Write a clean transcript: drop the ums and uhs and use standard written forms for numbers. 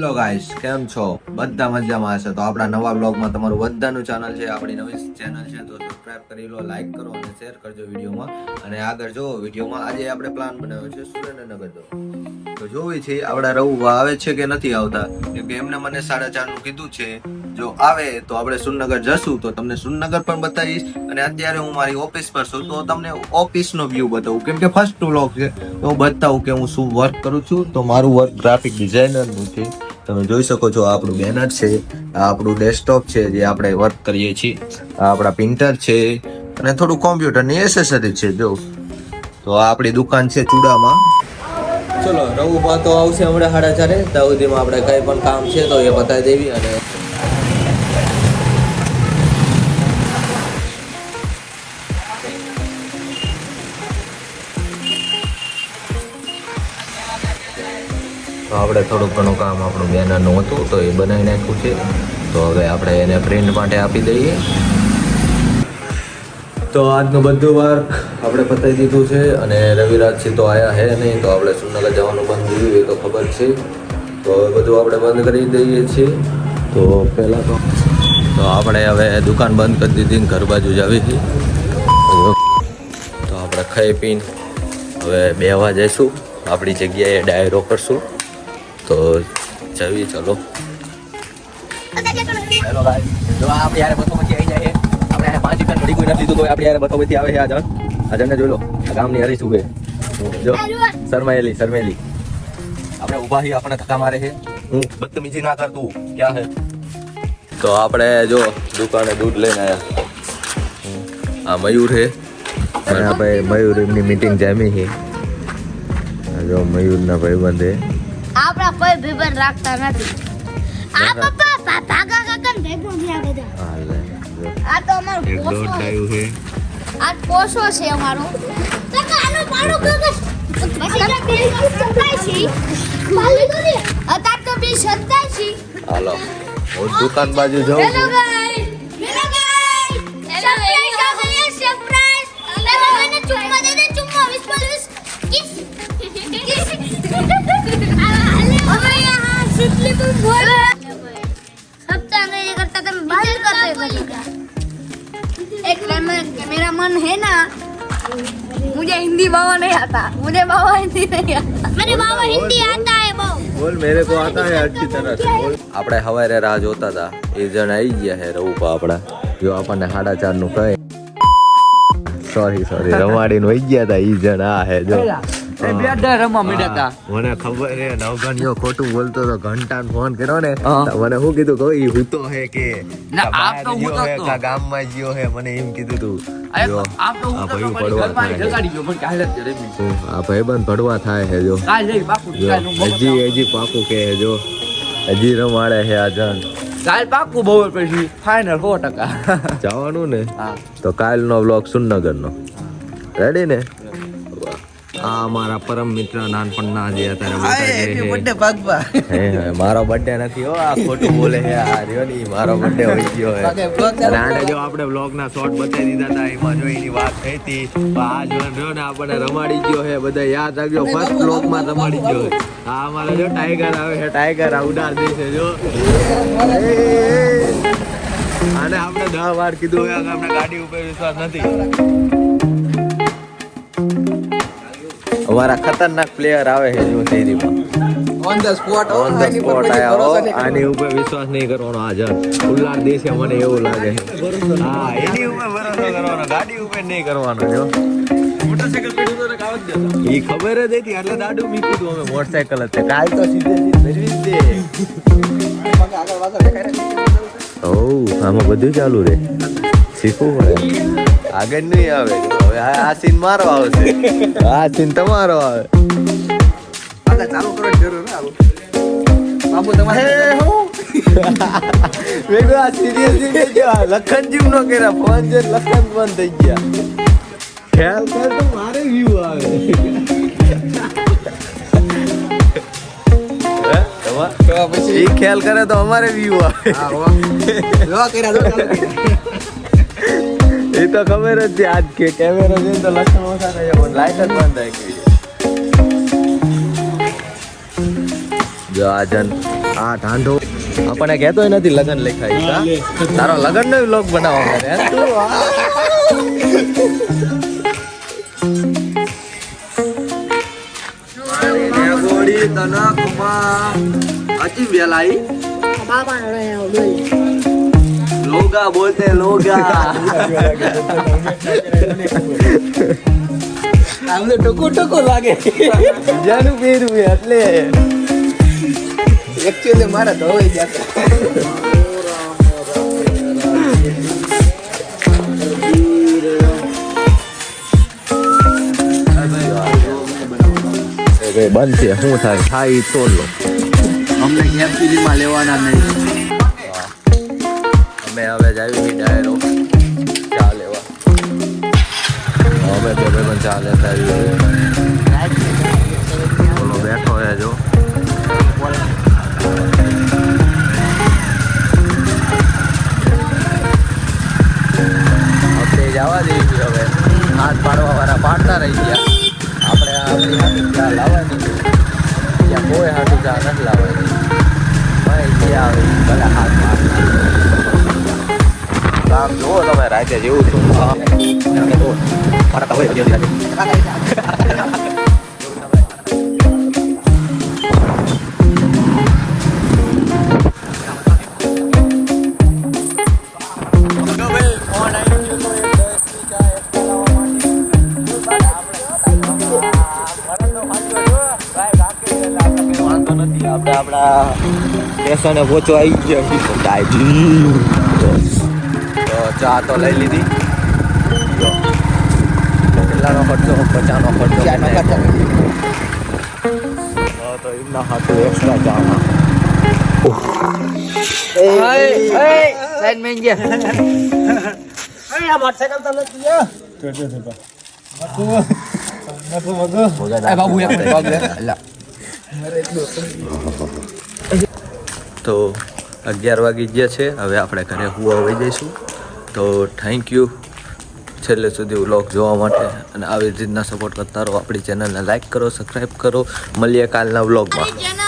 Hello guys, કેમ છો? બધા મજામાં હશે તો આપણા નવા બ્લોગમાં તમારું બધાનું ચેનલ છે, આપણી નવી ચેનલ છે તો સબસ્ક્રાઇબ કરી લો, લાઈક કરો અને શેર કરજો વિડીયોમાં. અને આગળ જો વિડીયોમાં આજે આપણે પ્લાન બનાવ્યો છે સુરેન્દ્રનગર તો જોવી છે આપણા રવું આવે છે કે નથી આવતા, કેમ કે એમને મને 4:30 નું કીધું છે. જો આવે તો આપણે સુરનગર જશું તો તમને સુરનગર પણ બતાવીશ, અને અત્યારે હું મારી ઓફિસ પર છું તો તમને ઓફિસનો વ્યૂ બતાવું, કેમ કે ફર્સ્ટ વ્લોગ છે તો હું બતાવું કે હું શું વર્ક કરું છું. તો મારું વર્ક ગ્રાફિક ડિઝાઇનરનું છે. તમે જોઈ શકો છો આ આપણું બેનર છે, આ આપણું ડેસ્કટોપ છે જે આપણે વર્ક કરીએ છીએ, આ આપણા પ્રિન્ટર છે અને થોડું કોમ્પ્યુટરની એસેસરી છે. જો તો આ આપણી દુકાન છે ચૂડામાં. ચલો રવું તો આવશે હમણાં 4:30 ત્યાં સુધીમાં આપણે કંઈ પણ કામ છે તો એ બતાવી દેવી. અને તો આપણે થોડુંક ઘણું કામ આપણું બેનરનું હતું તો એ બનાવી નાખ્યું છે. તો હવે આપણે એને પ્રિન્ટ માટે આપી દઈએ. તો આજનું બધું વર્ક આપણે પતાવી દીધું છે, અને રવિરાજથી તો આયા હે નહીં, તો આપણે સુરનગર જવાનું બંધ કર્યું એ તો ખબર છે. તો હવે બધું આપણે બંધ કરી દઈએ છીએ. તો પહેલાં તો આપણે હવે દુકાન બંધ કરી દીધી, ઘર બાજુ જ આવી હતી. તો આપણે ખાઈ પીને હવે બેહવા જઈશું, આપણી જગ્યાએ ડાયરો કરશું. તો જવી ચલો. હેલો ગાઈસ, જો આપણે યાર બસો પછી આવી જાય. આપણે 5 રૂપિયા ઘડી કોઈ નથી લીધું તો આપણે યાર બસો પછી આવે છે. આ જણને જોઈ લો, આ ગામની હરી શું જો શરમેલી આપણે ઊભા છીએ, આપણને ધક્કા મારે છે. હું બદતમીજી ના કરતું ક્યાં હે. તો આપણે જો દુકાને દૂધ લઈને આવ્યા. આ મયુર છે અને આ ભાઈ મયુર એમની મીટિંગ જામી છે. જો મયુરના ભાઈબંધ છે. આપણા કોઈ ભીબન રાખતા નથી. આ પપ્પા ભાગા કાકા ભેગું થયા બધા. આ તો અમારું એક પોસો દોઢ ડાયું છે. આ પોસો છે અમારો. કાકા આનો પાડો કાકા. પછી બી સતાય છે. ખાલી કરી. અતાર તો બી સતાય છે. હાલો હું દુકાન બાજુ જાઉં હેલો છું. Guys. Hello guys. Surprise. Hello મને ચુમ્મા દે ચુમ્મા 20 કિસ. હવે યહાં સિટલી પર બોલ. सप्ताह में ये करता था बाहर करते एक टाइम में मेरा मन है ना, मुझे हिंदी बाबा नहीं आता, मुझे बाबा हिंदी नहीं आता. मेरे बाबा हिंदी आता है बहुत. બોલ મેરે કો આતા હે अच्छी तरह से બોલ. આપણે હવારે રાહ જોતા હતા, એ જણ આવી ગયા હે રઉપા આપણા. જો આપણને 4:30 નું કહે, સોરી રમાડીને વહી ગયા હતા. ઈ જણ આ હે જો મને ખબર હે નવગણ્યો ખોટું બોલતો તો ઘંટાને ફોન કર્યો ને, મને શું કીધું કહો ઈ હૂતો હે કે ગામમાં ગયો હે, મને એમ કીધું તું. આ ભાઈબંધ પડવા થાય હે જો હજી પાકું કે હે જો હજી રમાડે હે આ જણ. કાલ પાકું બહુ પછી ફાઇનલ 100% જવાનું ને. તો કાલનો બ્લોગ સુરનગરનો રેડી ને. આ અમારા પરમ મિત્ર નાનપણના જે અત્યારે મારો બર્થડે નથી હો, આ ખોટું બોલે છે. આ રહ્યો ની મારો બર્થડે હોઈ ગયો હે. અને આને જો આપણે બ્લોગના શોર્ટ બતાવી દીધા હતા, એમાં જો એની વાત થઈ હતી. આ જો રહ્યો ને આપણને રમાડી ગયો હે, બધા યાદ રાખજો ફર્સ્ટ બ્લોગમાં રમાડી ગયો હે. આ અમારો જો ટાઈગર આવે છે, ટાઈગર આ ઉડાડ દે છે જો. આને આપણે 10 વાર કીધું હોય કે આપણે ગાડી ઉપર વિશ્વાસ નથી. અમારા ખતરનાક પ્લેયર આવે છે જો શેરીમાં ઓન ધ સ્પોટ આયા. આની ઉપર વિશ્વાસ નહીં કરવાનો. આ જણ ઉલ્લાડ દેશે મને એવું લાગે. હા એની ઉપર ભરોસો કરવાનો, ગાડી ઉપર નહીં કરવાનો. જો મોટરસાઇકલ પીડું તો કાવત દે ઈ ખબર જ હતી એટલે દાડું મીકું તું અમે મોટરસાઇકલ જ કાલ તો સીધે ભરવી દે. ઓ આમાં બધું ચાલુ રે, શીખવું પડે. આગળ નહીં આવે. હવે આ સીન મારો આવશે, આ સીન તમારો આવે. ચાલુ કરો જરૂર ને બાબુ તમારે વેગો આ સિરિયસલી કેજો. લખનજી નો કેરા ફોન જે લખન બંધ થઈ ગયા. ખ્યાલ કર તો મારે વ્યૂ આવે. પછી ખ્યાલ કરે તો અમારે વ્યૂ આવે. એ તો ખબર જ છે. આજ કે કેમેરો છે તો લક્ષણ ઓછા થઈ જાય, લાઈટ જ બંધ થઈ ગઈ. જો જો આજન આ ઢાંઢો આપણને કહેતો નથી લગન લખાય તારો લગન નો વ્લોગ બનાવવા કરે તું ગોળી તના કુમા અચી વેલાઈ લોગા બોલતે લોગા આમ તો ટકો લાગે જાનું પહેર્યું એટલે એકચ્યુઅલી મારા ધોઈ જતા બંધ છે શું થાય તો લો અમને કેપ્સ્યુલમાં લેવાના નહીં અમે હવે જાવી ડાયરો ચા લેવા અમે બે ભાઈ ચા લેતા બોલો બેઠો હે જો આપણે જવા દઈએ હવે હાથ પાડવા વાળા પાડતા રહી ગયા આપણે આપણી હાથે ચા લાવવાની ત્યાં કોઈ હાથે ચા નથી લાવવાની ભાઈ જે આવે ભલે હાથ કામ જુઓ તમે રાતે જેવું છું મારા તો હોય વાંધો નથી આપણે આપણા સ્ટેશને પહોંચવા આવી ગયા તો ચા તો લઈ લીધી કેટલાનો ખર્ચો 50નો ખર્ચો તો એમના હાથે એક્સ્ટ્રા ચામાં તો 11 વાગી ગયા છે હવે આપણે ઘરે હુવા વહી જઈશું તો થેન્ક યુ છેલ્લે સુધી વ્લોગ જોવા માટે અને આવી રીતના સપોર્ટ કરતા રહો આપણી ચેનલને લાઈક કરો સબસ્ક્રાઈબ કરો મળીએ કાલના વ્લોગમાં